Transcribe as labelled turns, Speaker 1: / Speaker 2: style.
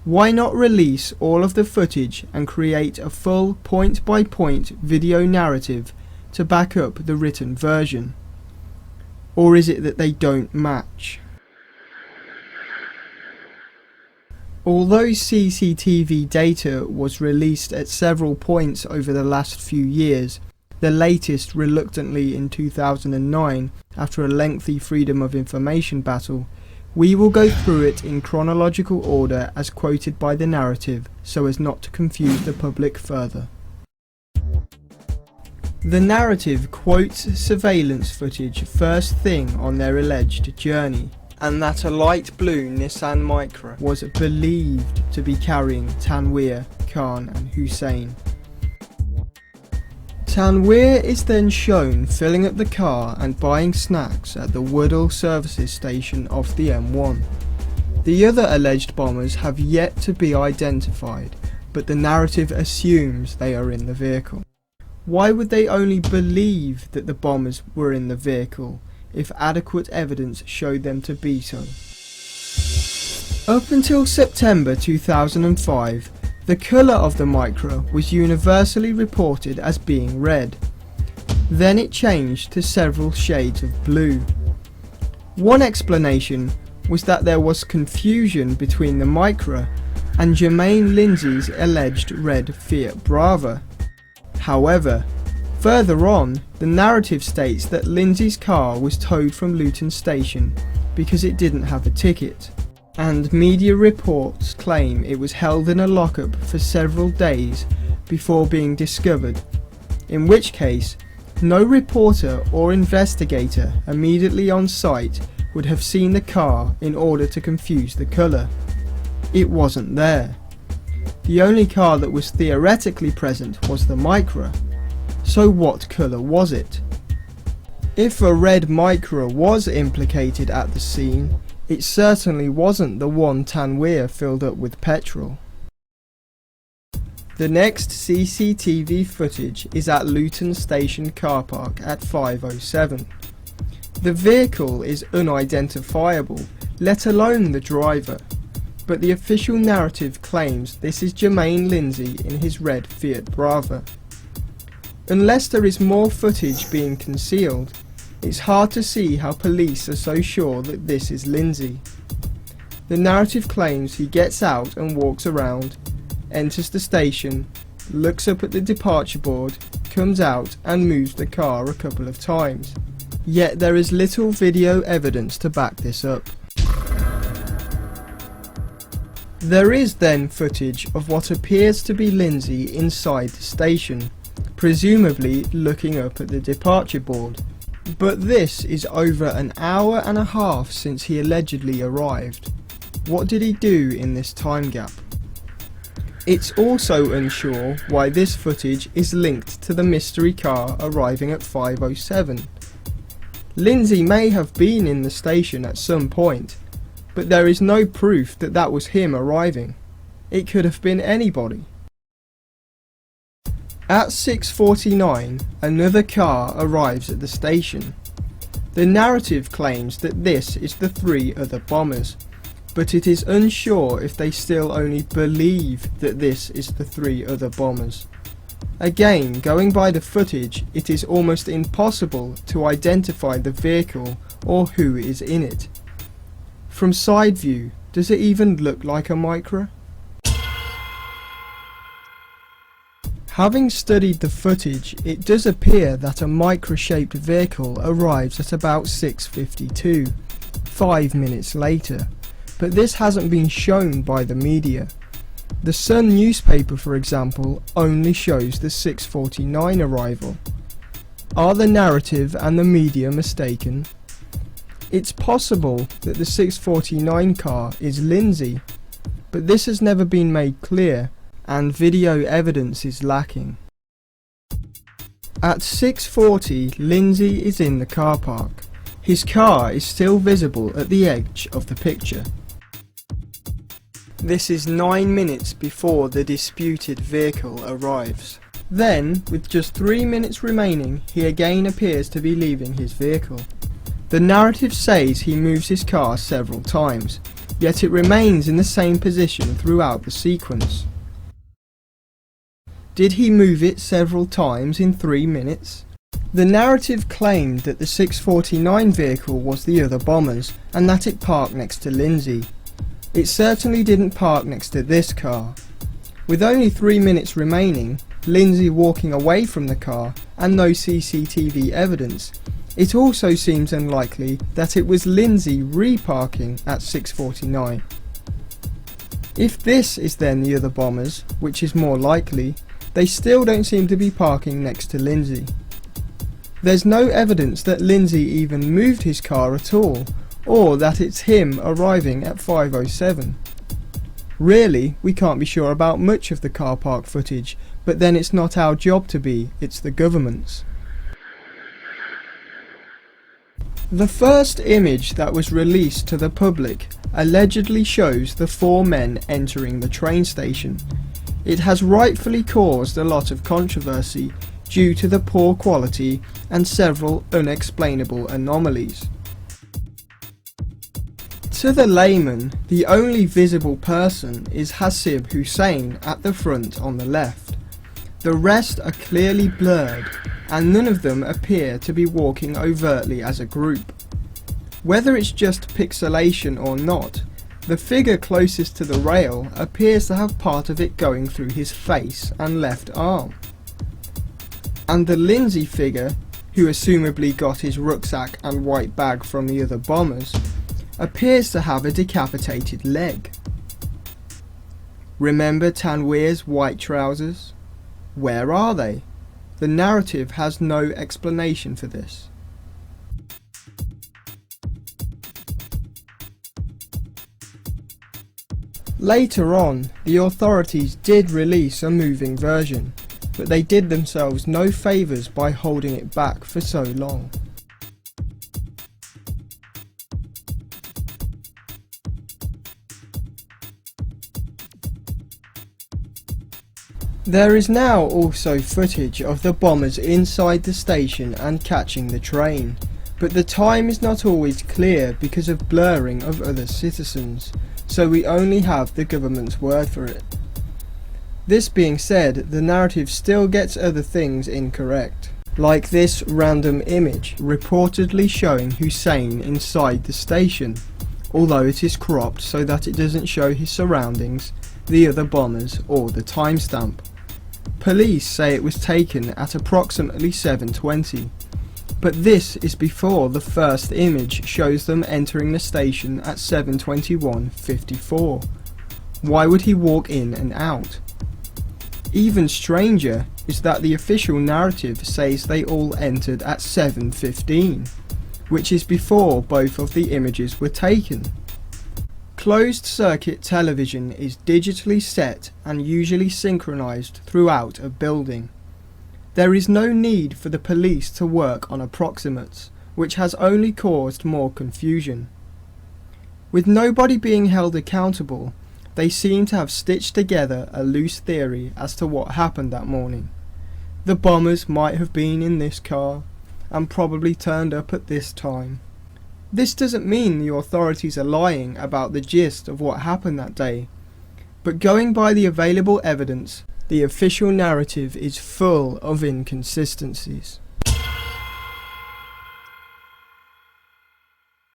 Speaker 1: Why not release all of the footage and create a full point-by-point video narrative to back up the written version? Or is it that they don't match? Although CCTV data was released at several points over the last few years, the latest reluctantly in 2009 after a lengthy Freedom of Information battle, we will go through it in chronological order as quoted by the narrative so as not to confuse the public further. The narrative quotes surveillance footage first thing on their alleged journey, and that a light blue Nissan Micra was believed to be carrying Tanweer, Khan and Hussein. Tanweer is then shown filling up the car and buying snacks at the Woodall services station off the M1. The other alleged bombers have yet to be identified, but the narrative assumes they are in the vehicle. Why would they only believe that the bombers were in the vehicle if adequate evidence showed them to be so? Up until September 2005, the colour of the Micra was universally reported as being red. Then it changed to several shades of blue. One explanation was that there was confusion between the Micra and Jermaine Lindsay's alleged red Fiat Brava. However, further on, the narrative states that Lindsay's car was towed from Luton Station because it didn't have a ticket, and media reports claim it was held in a lockup for several days before being discovered, in which case, no reporter or investigator immediately on site would have seen the car in order to confuse the colour. It wasn't there. The only car that was theoretically present was the Micra. So what colour was it? If a red Micra was implicated at the scene, it certainly wasn't the one Tanweer filled up with petrol. The next CCTV footage is at Luton Station car park at 5:07. The vehicle is unidentifiable, let alone the driver, but the official narrative claims this is Jermaine Lindsay in his red Fiat Brava. Unless there is more footage being concealed, it's hard to see how police are so sure that this is Lindsay. The narrative claims he gets out and walks around, enters the station, looks up at the departure board, comes out and moves the car a couple of times. Yet there is little video evidence to back this up. There is then footage of what appears to be Lindsay inside the station, presumably looking up at the departure board. But this is over an hour and a half since he allegedly arrived. What did he do in this time gap? It's also unsure why this footage is linked to the mystery car arriving at 5:07. Lindsay may have been in the station at some point, but there is no proof that that was him arriving. It could have been anybody. At 6:49, another car arrives at the station. The narrative claims that this is the three other bombers, but it is unsure if they still only believe that this is the three other bombers. Again, going by the footage, it is almost impossible to identify the vehicle or who is in it. From side view, does it even look like a Micra? Having studied the footage, it does appear that a Micra-shaped vehicle arrives at about 6:52, 5 minutes later, but this hasn't been shown by the media. The Sun newspaper, for example, only shows the 6:49 arrival. Are the narrative and the media mistaken? It's possible that the 6:49 car is Lindsay, but this has never been made clear, and video evidence is lacking. At 6:40, Lindsay is in the car park. His car is still visible at the edge of the picture. This is 9 minutes before the disputed vehicle arrives. Then, with just 3 minutes remaining, he again appears to be leaving his vehicle. The narrative says he moves his car several times, yet it remains in the same position throughout the sequence. Did he move it several times in 3 minutes? The narrative claimed that the 649 vehicle was the other bomber's and that it parked next to Lindsay. It certainly didn't park next to this car. With only 3 minutes remaining, Lindsay walking away from the car and no CCTV evidence, it also seems unlikely that it was Lindsay reparking at 649. If this is then the other bombers, which is more likely, they still don't seem to be parking next to Lindsay. There's no evidence that Lindsay even moved his car at all, or that it's him arriving at 5:07. Really, we can't be sure about much of the car park footage, but then it's not our job to be, it's the government's. The first image that was released to the public allegedly shows the 4 men entering the train station. It has rightfully caused a lot of controversy due to the poor quality and several unexplainable anomalies. To the layman, the only visible person is Hasib Hussein at the front on the left. The rest are clearly blurred, and none of them appear to be walking overtly as a group. Whether it's just pixelation or not, the figure closest to the rail appears to have part of it going through his face and left arm. And the Lindsay figure, who assumably got his rucksack and white bag from the other bombers, appears to have a decapitated leg. Remember Tanweer's white trousers? Where are they? The narrative has no explanation for this. Later on, the authorities did release a moving version, but they did themselves no favours by holding it back for so long. There is now also footage of the bombers inside the station and catching the train, but the time is not always clear because of blurring of other citizens, so we only have the government's word for it. This being said, the narrative still gets other things incorrect, like this random image reportedly showing Hussein inside the station, although it is cropped so that it doesn't show his surroundings, the other bombers or the timestamp. Police say it was taken at approximately 7:20, but this is before the first image shows them entering the station at 7:21:54. Why would he walk in and out? Even stranger is that the official narrative says they all entered at 7:15, which is before both of the images were taken. Closed circuit television is digitally set and usually synchronized throughout a building. There is no need for the police to work on approximates, which has only caused more confusion. With nobody being held accountable, they seem to have stitched together a loose theory as to what happened that morning. The bombers might have been in this car, and probably turned up at this time. This doesn't mean the authorities are lying about the gist of what happened that day, but going by the available evidence, the official narrative is full of inconsistencies.